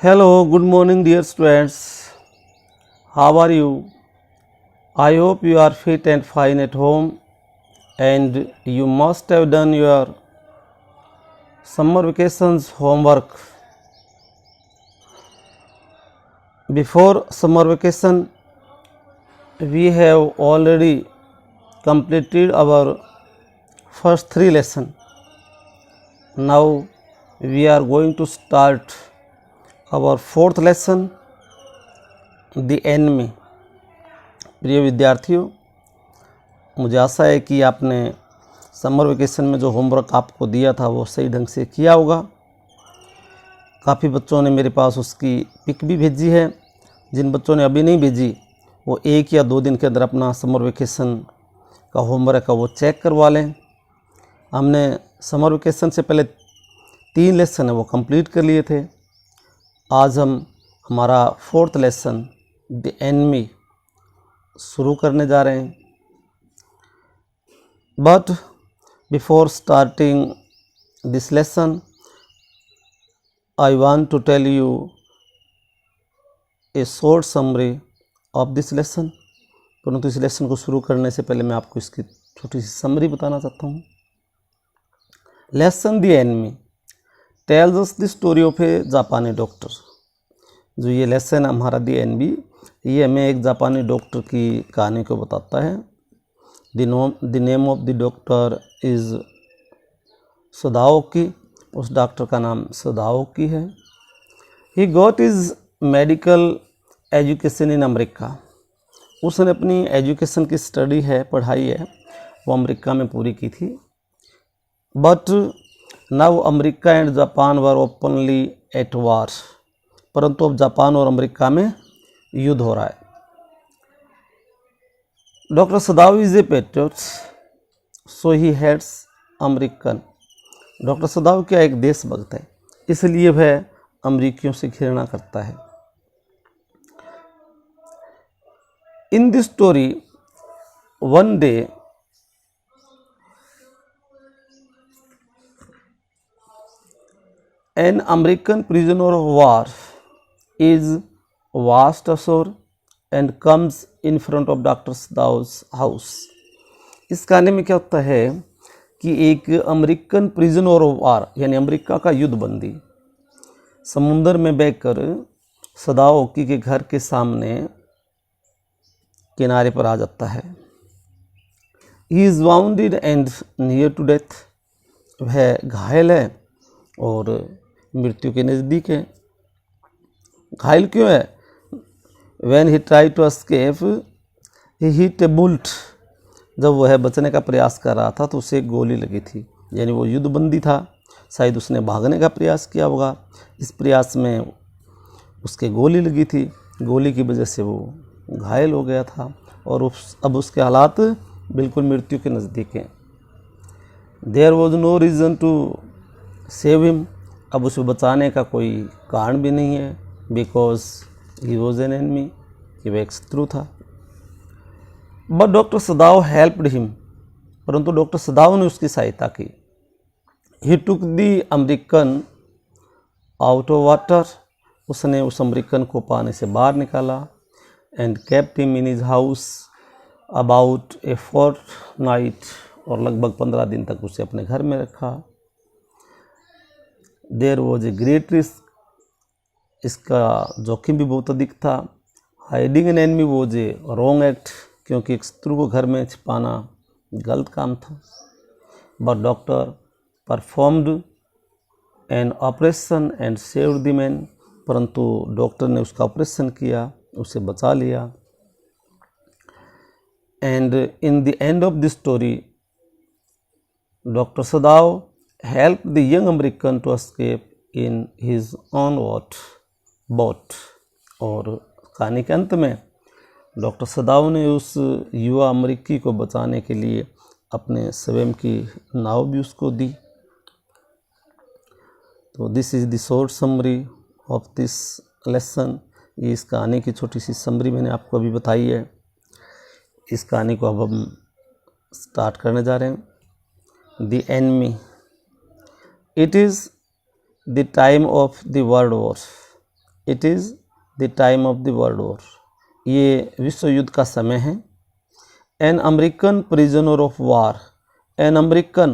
Hello, good morning, dear students. How are you? I hope you are fit and fine at home, and you must have done your summer vacations homework. Before summer vacation, we have already completed our first 3 lessons. Now we are going to start our 4th lesson, the enemy. प्रिय विद्यार्थियों, मुझे आशा है कि आपने summer vacation में जो homework आपको दिया था वो सही ढंग से किया होगा। काफ़ी बच्चों ने मेरे पास उसकी पिक भी भेजी है। जिन बच्चों ने अभी नहीं भेजी वो 1 या 2 दिन के अंदर अपना समर वेकेशन का होमवर्क है वो चेक करवा लें। हमने समर वेकेशन से पहले 3 लेसन है वो कंप्लीट कर लिए थे। आज हम हमारा 4th लेसन द एनिमी शुरू करने जा रहे हैं। But before starting this lesson I want to tell you a short summary of this lesson. परंतु इस लेसन को शुरू करने से पहले मैं आपको इसकी छोटी सी समरी बताना चाहता हूँ। Lesson the enemy tells us the story of a Japanese doctor. जो ये लेसन हमारा द एनिमी, ये हमें एक जापानी डॉक्टर की कहानी को बताता है। The name of the doctor is Sadaoki. उस डॉक्टर का नाम सदाओकी है। He got is medical education in America. उसने अपनी एजुकेशन की स्टडी है, पढ़ाई है, वो अमेरिका में पूरी की थी। But now America and Japan were openly at war. परंतु अब जापान और अमेरिका में युद्ध हो रहा है। Doctor Sadao is a patriot, so he hates American. Doctor Sadao क्या एक देशभक्त है, इसलिए वह अमेरिकियों से घृणा करता है। In this story one day an American prisoner of war is washed ashore and comes in front of Dr. Sadao's house. इस कहानी में क्या होता है कि एक अमेरिकन प्रिजनर ऑफ वार यानी अमेरिका का युद्ध बंदी समुंदर में बहकर सदाओकी के घर के सामने किनारे पर आ जाता है। He is wounded and near to death. वह घायल है और मृत्यु के नज़दीक है। घायल क्यों है? When he tried to escape, he hit a bullet. जब वह बचने का प्रयास कर रहा था तो उसे एक गोली लगी थी, यानी वो युद्धबंदी था, शायद उसने भागने का प्रयास किया होगा। इस प्रयास में उसके गोली लगी थी, गोली की वजह से वो घायल हो गया था और अब उसके हालात बिल्कुल मृत्यु के नज़दीक हैं। There was no reason to save him. अब उसे बचाने का कोई कारण भी नहीं है, because he was an enemy, कि वह एक शत्रु था। But doctor Sadao helped him. परंतु डॉक्टर सदाओ ने उसकी सहायता की। He took the American out of water. उसने उस अमेरिकन को पानी से बाहर निकाला। And kept him in his house about a fortnight. और लगभग 15 दिन तक उसे अपने घर में रखा। There was a great risk. इसका जोखिम भी बहुत अधिक था। Hiding an enemy was a wrong act, क्योंकि एक शत्रु को घर में छिपाना गलत काम था। But doctor performed an operation and saved the man. परंतु डॉक्टर ने उसका ऑपरेशन किया, उसे बचा लिया। And in the end of the story doctor Sadao helped the young American to escape in his own boat. और कहानी के अंत में डॉक्टर सदाओ ने उस युवा अमेरिकी को बचाने के लिए अपने स्वयं की नाव भी उसको दी। तो this is the short summary of this lesson. ये इस कहानी की छोटी सी समरी मैंने आपको अभी बताई है। इस कहानी को अब हम स्टार्ट करने जा रहे हैं। The enemy. It is the time of the World War. It is the time of the world war, ये विश्व युद्ध का समय है। An American prisoner of war, N American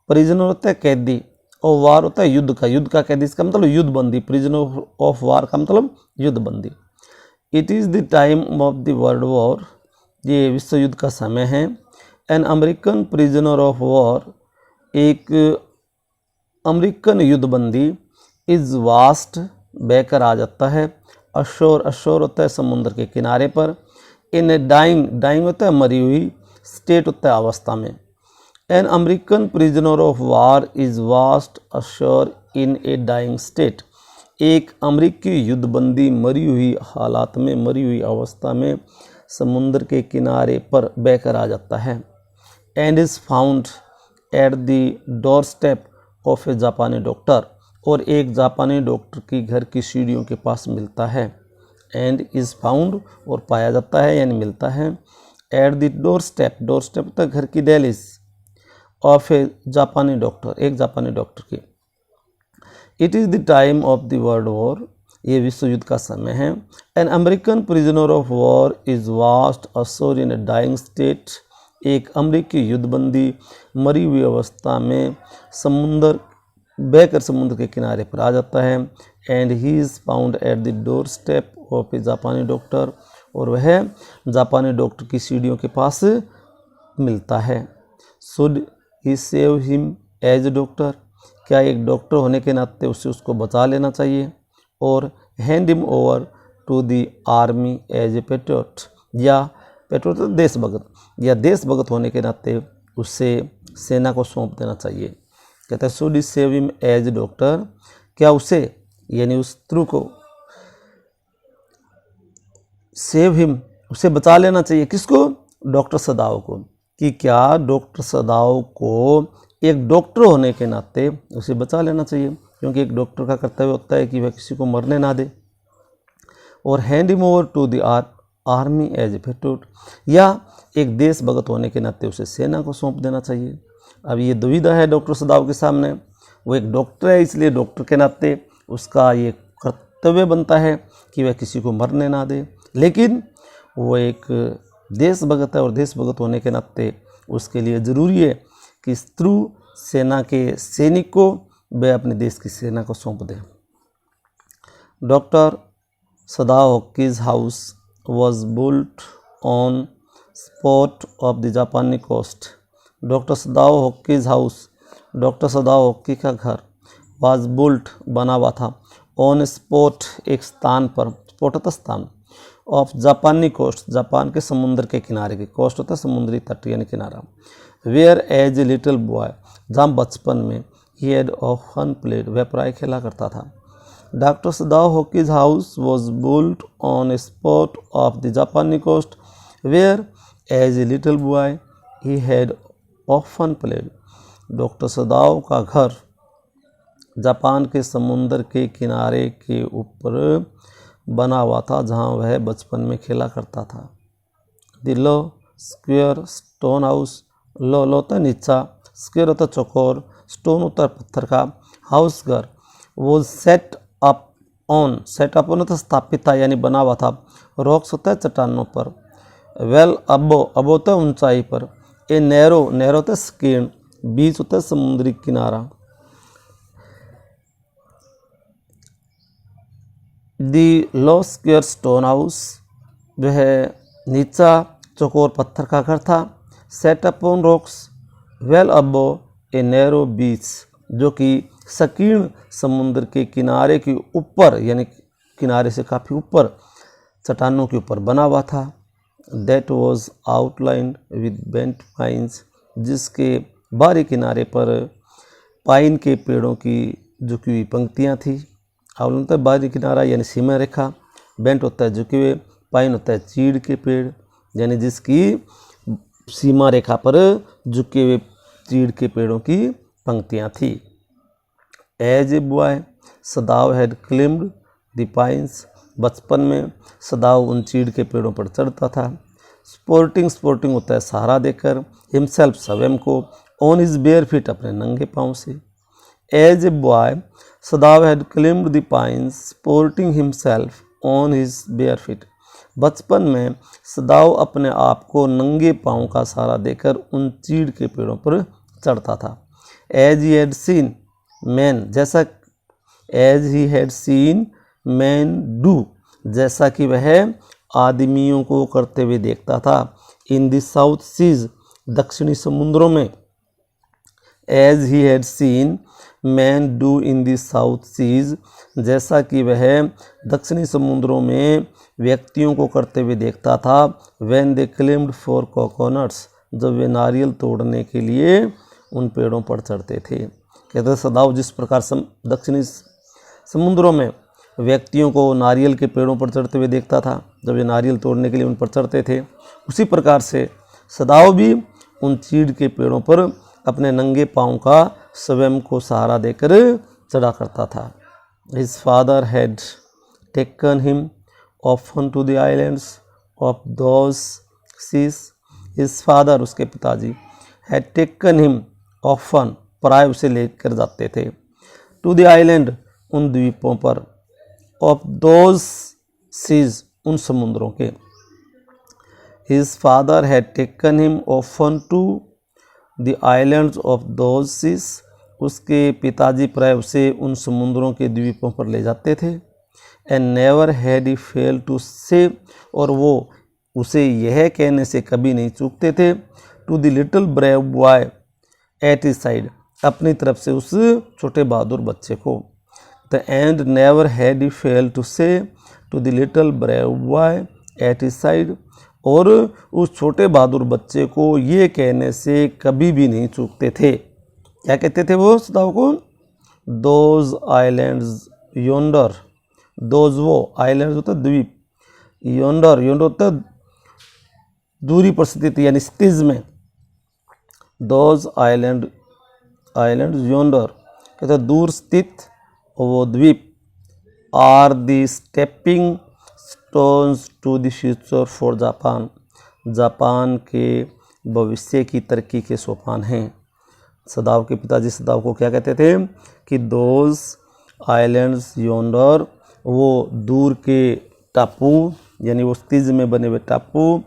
prisoner होता है कैदी और वार होता है युद्ध का कैदी, इसका मतलब युद्ध बंदी, प्रिजनर ऑफ वार का मतलब युद्ध बंदी। It is the time of the world war, ये विश्व युद्ध का समय है। An American prisoner of war, एक अमेरिकन युद्धबंदी, इज वास्ट बहकर आ जाता है, अशोर, अशोर होता है समुद्र के किनारे पर, इन ए डाइंग, डाइंग होता है मरी हुई, स्टेट होता है अवस्था में। An American prisoner of war is washed ashore in a dying state, एक अमेरिकी युद्धबंदी मरी हुई हालात में, मरी हुई अवस्था में समुद्र के किनारे पर बहकर आ जाता है। And is found at the door step of a Japanese doctor, और एक जापानी डॉक्टर की घर की सीढ़ियों के पास मिलता है। एंड इज़ फाउंड, और पाया जाता है यानी मिलता है, eight the door step, door step तक घर की दहलीज, ऑफ ए जापानी डॉक्टर, एक जापानी डॉक्टर की। It is the time of the world war, ये विश्व युद्ध का समय है। An American prisoner of war is washed ashore in a dying state, एक अमेरिकी युद्धबंदी मरी हुई अवस्था में समुंदर बहकर समुद्र के किनारे पर आ जाता है। And he is found at the door step of a Japanese doctor, और वह जापानी डॉक्टर की सीढ़ियों के पास मिलता है। Should he save him as a doctor, क्या एक डॉक्टर होने के नाते उसे उसको बचा लेना चाहिए, और hand him over to the army as a patriot, या पेट्रियट देशभगत, या देशभगत होने के नाते उसे सेना को सौंप देना चाहिए। कहते हैं should he save him as a doctor, क्या उसे यानी उस शत्रु को सेव हिम, उसे बचा लेना चाहिए, किसको, डॉक्टर सदाव को, कि क्या डॉक्टर सदाव को एक डॉक्टर होने के नाते उसे बचा लेना चाहिए, क्योंकि एक डॉक्टर का कर्तव्य होता है कि वह किसी को मरने ना दे। और hand him over to the army as a patriot, या एक देशभगत होने के नाते उसे सेना को सौंप देना चाहिए। अब ये दुविधा है डॉक्टर सदाव के सामने, वो एक डॉक्टर है इसलिए डॉक्टर के नाते उसका ये कर्तव्य बनता है कि वह किसी को मरने ना दे, लेकिन वो एक देशभगत है और देशभगत होने के नाते उसके लिए ज़रूरी है कि शत्रु सेना के सैनिक को वह अपने देश की सेना को सौंप दे। Doctor Sadao Hoki's house was built on spot of the Japanese coast, doctor Sadao Hoki's house, doctor Sadao Hoki का घर, वाज बुल्ट बना हुआ था, ऑन स्पॉट एक स्थान पर, स्पॉट होता स्थान, ऑफ जापानी कोस्ट, जापान के समुद्र के किनारे की, कोस्ट होता समुद्री तट यानी किनारा, where as a little boy, जहाँ बचपन में ही हैड ऑफन प्लेड, वह प्राय खेला करता था। Doctor Sadao Hoki's house was built on a spot of the Japanese coast where as a little boy he had often played, doctor Sadao का घर जापान के समुद्र के किनारे के ऊपर बना हुआ था जहाँ वह बचपन में खेला करता था। The low square stone house, low होता नीचा, स्क्वेयर होता चौकोर, स्टोन होता पत्थर का, हाउस घर, वो set up on, set up on होता स्थापित था यानी बना हुआ था, रॉक्स होता है चट्टानों पर, वेल अबो, अबो होता है ऊंचाई पर, ए नैरो, नैरो होता है स्कीर्ण, बीच होता है समुद्री किनारा। The low square stone house, जो है नीचा चौकोर पत्थर का घर था, set upon rocks, well above a narrow beach, जो कि संकीर्ण समुद्र के किनारे के ऊपर यानी किनारे से काफ़ी ऊपर चट्टानों के ऊपर बना हुआ था। That was outlined with bent pines, जिसके बाहरी किनारे पर पाइन के पेड़ों की झुकी हुई पंक्तियाँ थी। आउटलाइन होता है बाहरी किनारा यानी सीमा रेखा, बेंट होता है झुके हुए, पाइन होता है चीड़ के पेड़ यानी जिसकी सीमा रेखा पर झुके हुए चीड़ के पेड़ों की पंक्तियाँ थी। As a boy Sadao had climbed the pines, बचपन में सदाव उन चीड़ के पेड़ों पर चढ़ता था। स्पोर्टिंग, स्पोर्टिंग होता है सहारा देकर, हिमसेल्फ स्वयं को, ऑन हिज बेयर फीट अपने नंगे पाँव से, as a boy Sadao had climbed the pines supporting himself on his bare feet. बचपन में सदाव अपने आप को नंगे पाँव का सहारा देकर उन चीड़ के पेड़ों पर चढ़ता था। As he had seen man, जैसा as he had seen man do, जैसा कि वह आदमियों को करते हुए देखता था। इन द साउथ सीज, दक्षिणी समुद्रों में। As he had seen man do in the south seas, जैसा कि वह दक्षिणी समुद्रों में व्यक्तियों को करते हुए देखता था। When they claimed for coconuts, जब वे नारियल तोड़ने के लिए उन पेड़ों पर चढ़ते थे। कहते सदाव जिस प्रकार दक्षिणी समुद्रों में व्यक्तियों को नारियल के पेड़ों पर चढ़ते हुए देखता था जब वे नारियल तोड़ने के लिए उन पर चढ़ते थे, उसी प्रकार से सदाव भी उन चीड़ के पेड़ों पर अपने नंगे पाँव का स्वयं को सहारा देकर चढ़ा करता था। His father had taken him often to the islands of those seas. His father, उसके पिताजी, हैड टेकन हिम ऑफन, प्राय उसे लेकर जाते थे, टू द आइलैंड, उन द्वीपों पर, ऑफ दोज सीज, उन समुद्रों के। His father had taken him often to the islands of those seas, उसके पिताजी प्राय उसे उन समुद्रों के द्वीपों पर ले जाते थे। And never had he fail to say, और वो उसे यह कहने से कभी नहीं चूकते थे, to the little brave boy at his side, अपनी तरफ से उस छोटे बहादुर बच्चे को। The and never had he fail to say to the little brave boy at his side, और उस छोटे बहादुर बच्चे को ये कहने से कभी भी नहीं चूकते थे। क्या कहते थे वो सदाव को? दोज आइलैंड्स योंडर, दोज वो आइलैंड्स होता द्वीप, योंडर, योंडर होता दूरी पर स्थित यानी स्थिज में, दोज आइलैंड्स योंडर कहते दूर स्थित वो द्वीप, are the stepping stones to the future for Japan, Japan के भविष्य की तरक्की के सोपान हैं। सदाव के पिताजी सदाव को क्या कहते थे कि दोज आइलैंड्स योंडर, वो दूर के टापू यानी वो स्थिज में बने हुए टापू,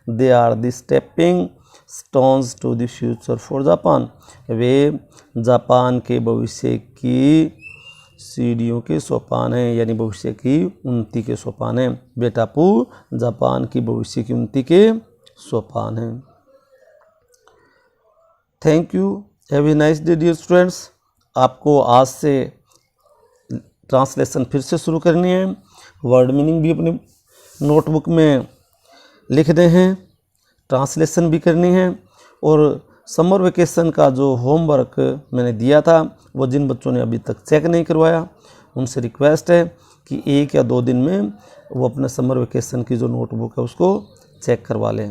they are the stepping stones to the future for Japan, वे जापान के भविष्य की सीढ़ियों के सोपान हैं, यानी भविष्य की उन्नति के सोपान हैं। वे टापू जापान की भविष्य की उन्नति के सोपान हैं। Thank you, have a nice day dear students. आपको आज से ट्रांसलेशन फिर से शुरू करनी है, वर्ड मीनिंग भी अपनी नोटबुक में लिखने हैं, ट्रांसलेशन भी करनी है, और समर वेकेशन का जो होमवर्क मैंने दिया था वो जिन बच्चों ने अभी तक चेक नहीं करवाया उनसे रिक्वेस्ट है कि 1 या 2 दिन में वो अपने समर वेकेशन की जो नोटबुक है उसको चेक करवा लें।